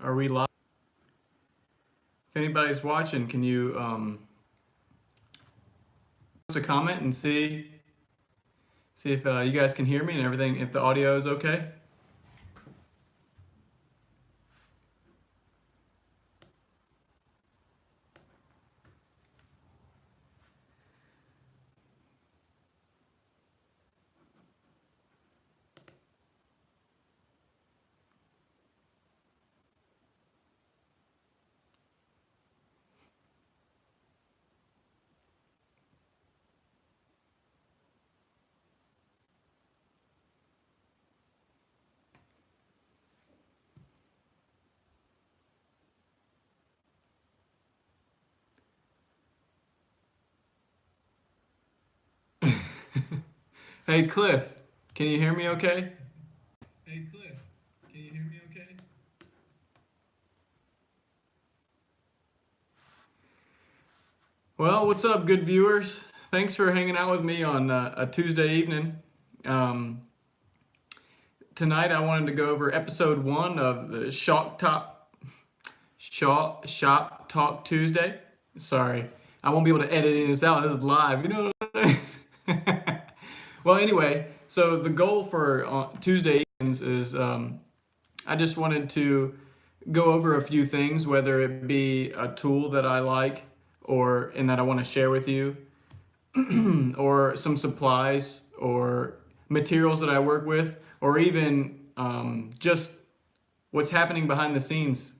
Are we live? If anybody's watching, can you post a comment and see if you guys can hear me and everything, if the audio is okay? Hey Cliff, can you hear me okay? Hey Cliff, can you hear me okay? Well, what's up, good viewers? Thanks for hanging out with me on a Tuesday evening. Um, Tonight I wanted to go over episode 1 of the Shop Talk Tuesday. Sorry, I won't be able to edit any of this out. This is live, you know what I'm saying? Well, anyway, so the goal for Tuesday evenings is I just wanted to go over a few things, whether it be a tool that I like or and that I want to share with you, or some supplies or materials that I work with, or even just what's happening behind the scenes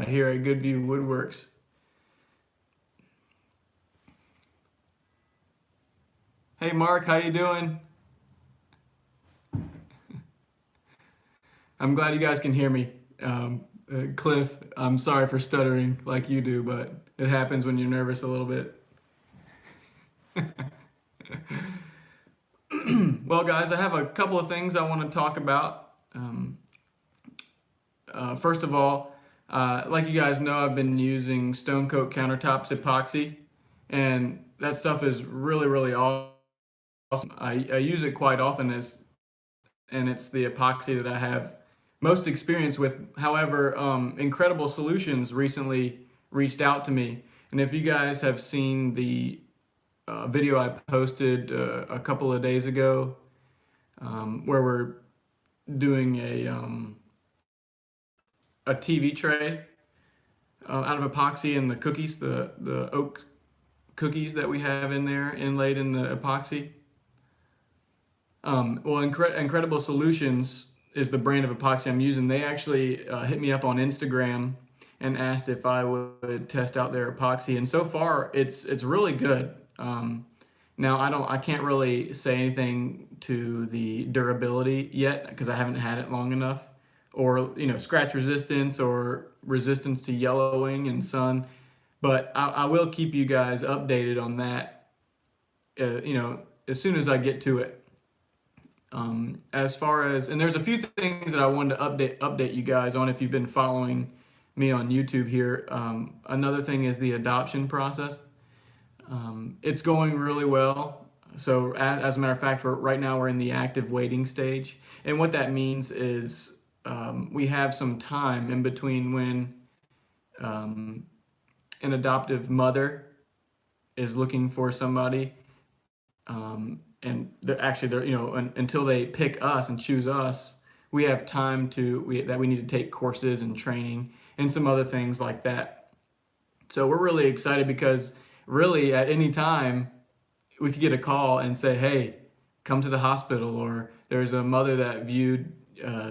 here at GoodView Woodworks. Hey Mark, how you doing? I'm glad you guys can hear me. Cliff, I'm sorry for stuttering like you do, but it happens when you're nervous a little bit. Well, guys, I have a couple of things I want to talk about. First of all, like you guys know, I've been using Stone Coat Countertops epoxy, and that stuff is really, really awesome. I use it quite often and it's the epoxy that I have most experience with. However, Incredible Solutions recently reached out to me, and if you guys have seen the video I posted a couple of days ago, where we're doing a TV tray out of epoxy and the cookies, the oak cookies that we have in there inlaid in the epoxy. Incredible Solutions is the brand of epoxy I'm using. They actually hit me up on Instagram and asked if I would test out their epoxy, and so far it's really good. Now I can't really say anything to the durability yet because I haven't had it long enough, or scratch resistance or resistance to yellowing and sun. But I will keep you guys updated on that. As soon as I get to it. As far as, and there's a few things that I wanted to update you guys on if you've been following me on YouTube here. Another thing is the adoption process. It's going really well. So as a matter of fact, right now we're in the active waiting stage. And what that means is we have some time in between when an adoptive mother is looking for somebody, and until they pick us and choose us, we have time that we need to take courses and training and some other things like that. So we're really excited because really at any time we could get a call and say, hey, come to the hospital, or there's a mother that viewed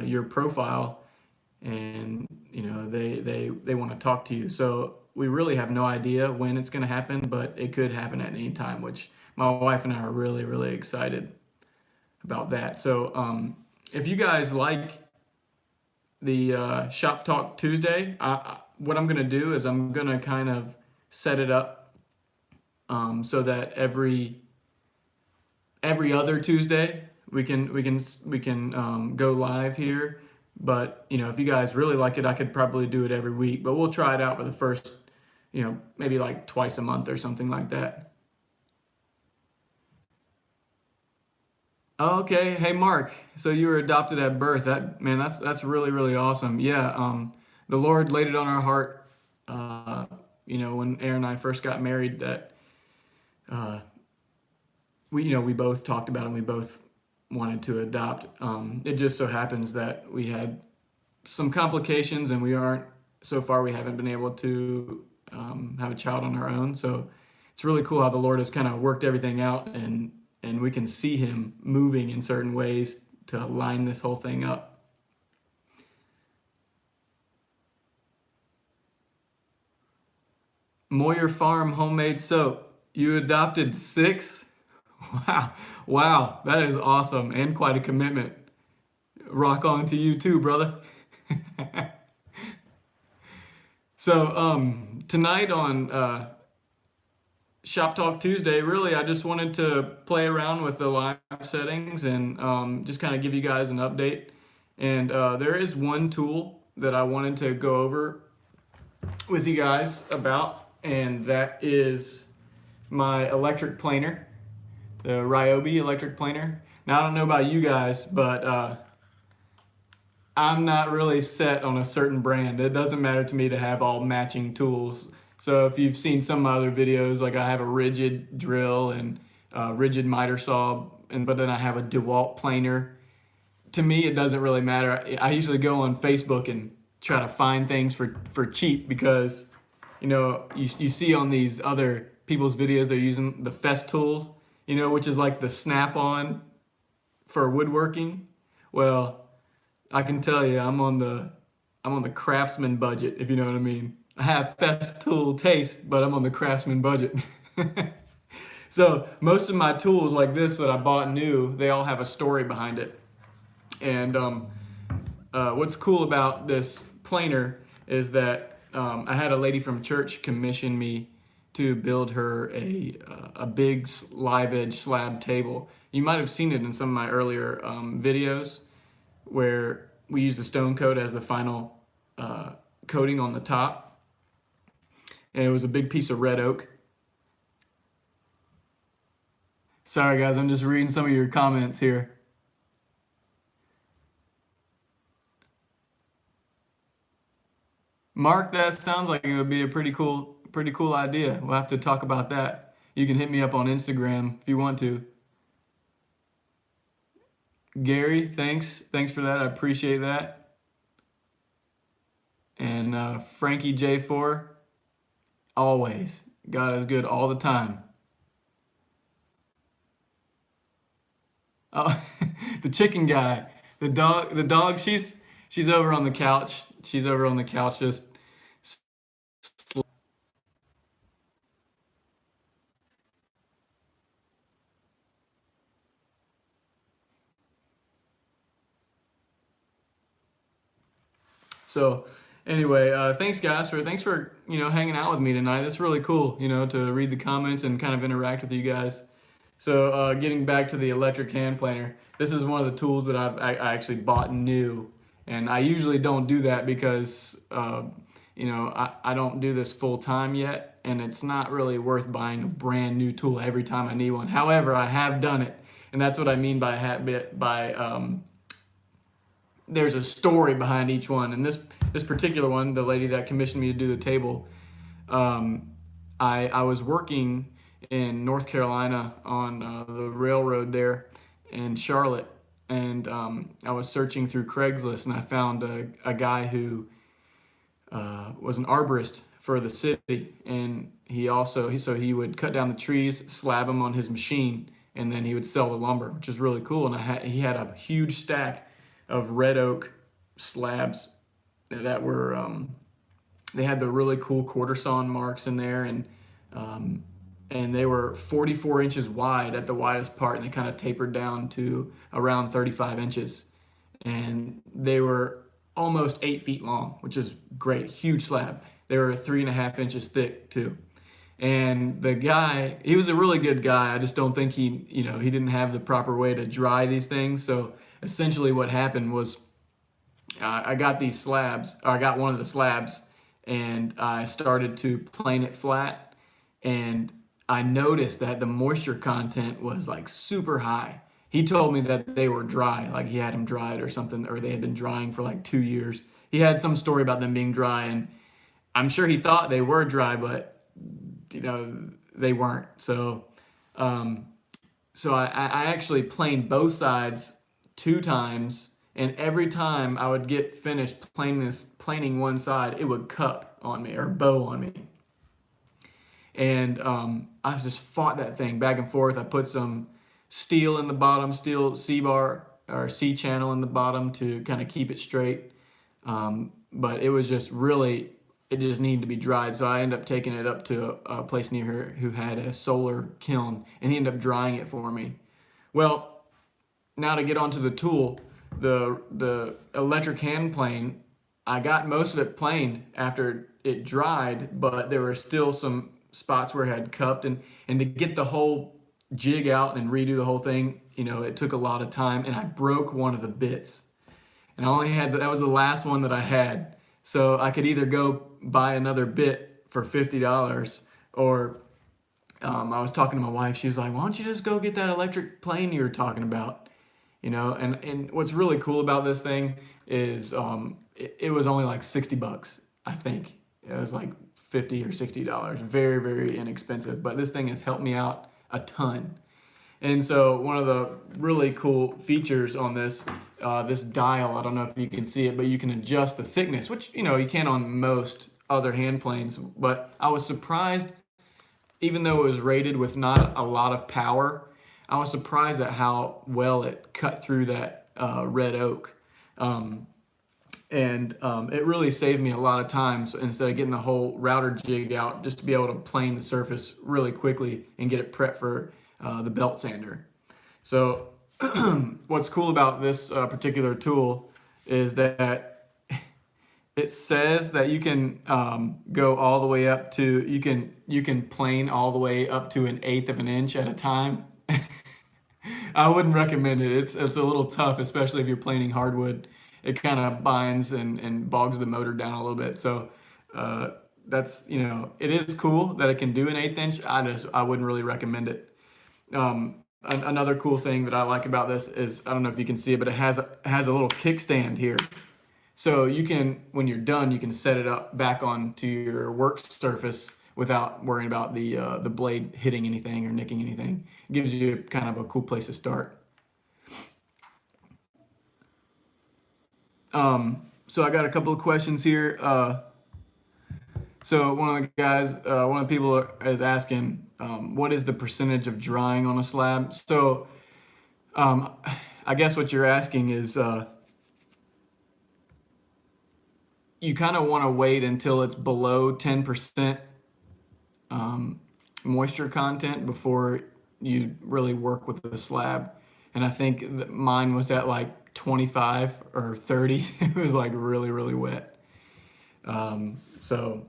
your profile and they want to talk to you. So we really have no idea when it's going to happen, but it could happen at any time, which my wife and I are really, really excited about that. So if you guys like the Shop Talk Tuesday, what I'm going to do is I'm going to kind of set it up so that every other Tuesday we can go live here. But if you guys really like it, I could probably do it every week. But we'll try it out for the first, maybe like twice a month or something like that. Okay, hey Mark. So you were adopted at birth. That's really, really awesome. Yeah. the Lord laid it on our heart, when Aaron and I first got married, that uh, we both talked about it and we both wanted to adopt. It just so happens that we had some complications and so far we haven't been able to have a child on our own. So it's really cool how the Lord has kind of worked everything out, and we can see him moving in certain ways to line this whole thing up. Moyer Farm homemade soap. You adopted 6? Wow. Wow. That is awesome and quite a commitment. Rock on to you too, brother. So tonight on Shop Talk Tuesday, really, I just wanted to play around with the live settings and just kind of give you guys an update. And there is one tool that I wanted to go over with you guys about, and that is my electric planer, the Ryobi electric planer. Now, I don't know about you guys, but I'm not really set on a certain brand. It doesn't matter to me to have all matching tools. So if you've seen some of my other videos, like I have a rigid drill and a rigid miter saw, but then I have a DeWalt planer. To me, it doesn't really matter. I usually go on Facebook and try to find things for cheap, because you see on these other people's videos they're using the Festools, which is like the snap-on for woodworking. Well, I can tell you, I'm on the craftsman budget, if you know what I mean. I have Festool taste, but I'm on the craftsman budget. So most of my tools like this that I bought new, they all have a story behind it. And what's cool about this planer is that I had a lady from church commission me to build her a big live edge slab table. You might have seen it in some of my earlier videos, where we use the stone coat as the final coating on the top. And it was a big piece of red oak. Sorry guys, I'm just reading some of your comments here. Mark, that sounds like it would be a pretty cool idea. We'll have to talk about that. You can hit me up on Instagram if you want to. Gary, thanks for that. I appreciate that. And Frankie J4, always. God is good all the time. Oh, the chicken guy, the dog. She's over on the couch. She's over on the couch just. So anyway, thanks guys thanks for hanging out with me tonight. It's really cool to read the comments and kind of interact with you guys. So getting back to the electric hand planer, this is one of the tools that I actually bought new, and I usually don't do that because I don't do this full time yet, and it's not really worth buying a brand new tool every time I need one. However, I have done it, and that's what I mean by there's a story behind each one. And this particular one, the lady that commissioned me to do the table, I was working in North Carolina on the railroad there in Charlotte, and I was searching through Craigslist, and I found a guy who was an arborist for the city, and he would cut down the trees, slab them on his machine, and then he would sell the lumber, which is really cool. And he had a huge stack of red oak slabs that were they had the really cool quarter sawn marks in there, and they were 44 inches wide at the widest part, and they kind of tapered down to around 35 inches, and they were almost 8 feet long, which is great. Huge slab. They were 3.5 inches thick too. And the guy, he was a really good guy. I just don't think he didn't have the proper way to dry these things. So essentially what happened was I got these slabs, or I got one of the slabs, and I started to plane it flat, and I noticed that the moisture content was like super high. He told me that they were dry, like he had them dried or something, or they had been drying for like 2 years. he had some story about them being dry, and I'm sure he thought they were dry, but they weren't. Um, so I actually planed both sides 2 times, and every time I would get finished planing one side, it would cup on me or bow on me. And I just fought that thing back and forth. I put some steel in the bottom, steel C-bar or C-channel in the bottom to kind of keep it straight. But it was just really, it just needed to be dried. So I ended up taking it up to a place near here who had a solar kiln, and he ended up drying it for me. Well, now to get onto the tool, the electric hand plane, I got most of it planed after it dried, but there were still some spots where it had cupped, and to get the whole jig out and redo the whole thing, it took a lot of time, and I broke one of the bits. And I only had that was the last one that I had. So I could either go buy another bit for $50, or I was talking to my wife. She was like, "Why don't you just go get that electric plane you were talking about?" And what's really cool about this thing is it was only like $60, I think. It was like $50 or $60, very, very inexpensive. But this thing has helped me out a ton. And so one of the really cool features on this dial, I don't know if you can see it, but you can adjust the thickness, which you can on most other hand planes. But I was surprised, even though it was rated with not a lot of power, I was surprised at how well it cut through that red oak. And it really saved me a lot of time. So instead of getting the whole router jig out, just to be able to plane the surface really quickly and get it prepped for the belt sander. So what's cool about this particular tool is that it says that you can go all the way up to, you can plane all the way up to 1/8 of an inch at a time. I wouldn't recommend it. It's a little tough, especially if you're planing hardwood. It kind of binds and bogs the motor down a little bit. So that's, it is cool that it can do 1/8 inch. I wouldn't really recommend it. Another cool thing that I like about this is, I don't know if you can see it, but it has a little kickstand here. So you can, when you're done, you can set it up back onto your work surface without worrying about the blade hitting anything or nicking anything. It gives you kind of a cool place to start. So I got a couple of questions here. So one of the people is asking, what is the percentage of drying on a slab? So I guess what you're asking is, you kind of want to wait until it's below 10% moisture content before you really work with the slab. And I think that mine was at like 25 or 30. It was like really, really wet. So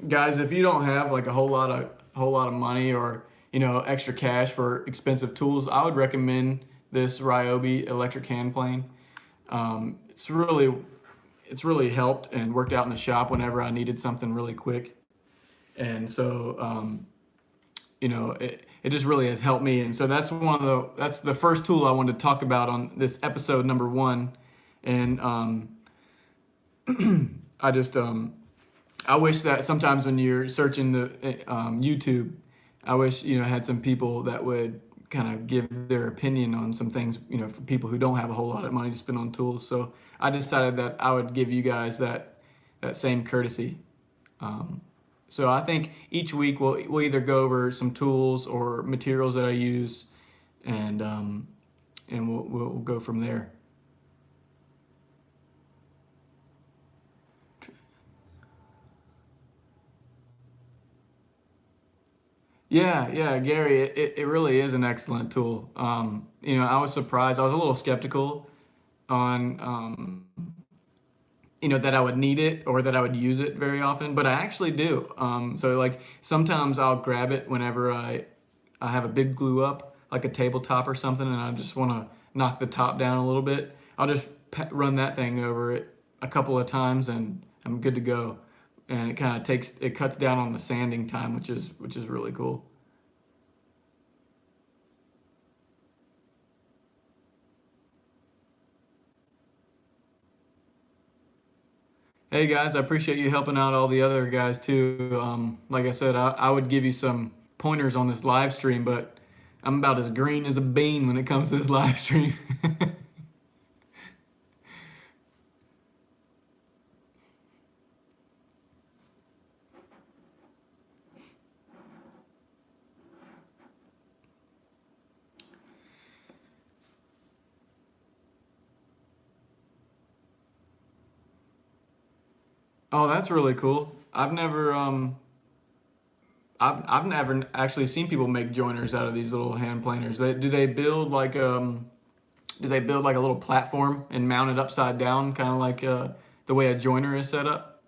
guys, if you don't have like a whole lot of money or extra cash for expensive tools, I would recommend this Ryobi electric hand plane. It's really helped and worked out in the shop whenever I needed something really quick. And so it just really has helped me. And so that's the first tool I wanted to talk about on this episode number 1. And I wish that sometimes when you're searching the YouTube, I wish I had some people that would kind of give their opinion on some things, for people who don't have a whole lot of money to spend on tools. So I decided that I would give you guys that same courtesy. So I think each week we'll either go over some tools or materials that I use, and we'll go from there. Yeah, Gary, it really is an excellent tool. I was surprised. I was a little skeptical on, that I would need it or that I would use it very often, but I actually do. So like sometimes I'll grab it whenever I have a big glue up, like a tabletop or something, and I just want to knock the top down a little bit. I'll just run that thing over it a couple of times, and I'm good to go. And it cuts down on the sanding time, which is really cool. Hey guys, I appreciate you helping out all the other guys too. Like I said, I would give you some pointers on this live stream, but I'm about as green as a bean when it comes to this live stream. Oh, that's really cool. I've never actually seen people make joiners out of these little hand planers. Do they build like a little platform and mount it upside down, kind of like the way a joiner is set up?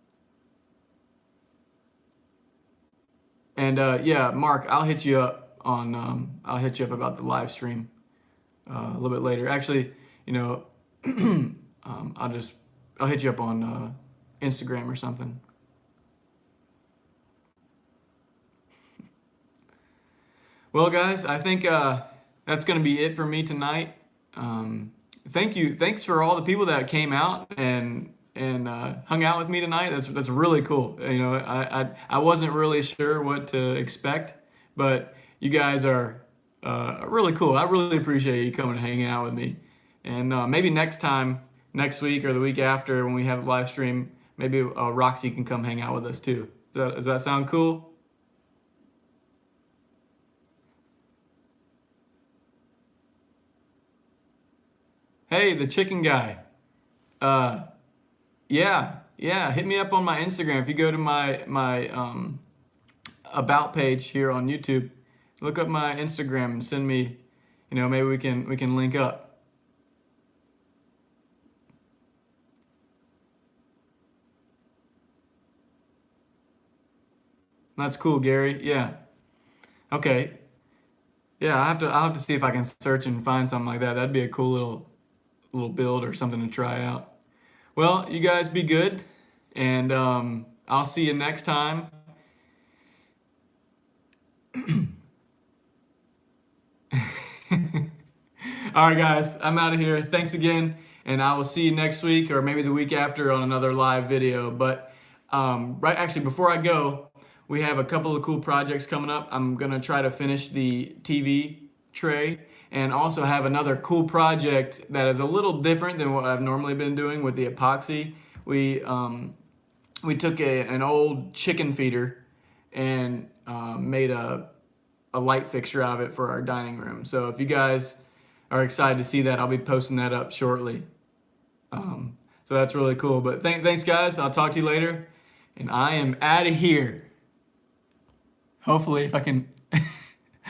And yeah, Mark, I'll hit you up about the live stream a little bit later. Actually, you know, I'll just I'll hit you up on Instagram or something. Well, guys, I think that's going to be it for me tonight. Thanks for all the people that came out and hung out with me tonight. That's really cool. You know, I wasn't really sure what to expect, but you guys are really cool. I really appreciate you coming and hanging out with me. And maybe next week or the week after when we have a live stream, maybe Roxy can come hang out with us too. Does that sound cool? Hey, the chicken guy. Uh, yeah, yeah. Hit me up on my Instagram. If you go to my about page here on YouTube, look up my Instagram and send me. You know, maybe we can link up. That's cool, Gary. Yeah. Okay. Yeah, I'll have to see if I can search and find something like that. That'd be a cool little build or something to try out. Well, you guys be good, and I'll see you next time. All right, guys, I'm out of here. Thanks again, and I will see you next week or maybe the week after on another live video. But right, actually, before I go, we have a couple of cool projects coming up. I'm gonna try to finish the TV tray and also have another cool project that is a little different than what I've normally been doing with the epoxy. We took an old chicken feeder and made a light fixture out of it for our dining room. So if you guys are excited to see that, I'll be posting that up shortly. So that's really cool. But thanks, guys. I'll talk to you later. And I am out of here. Hopefully, if I can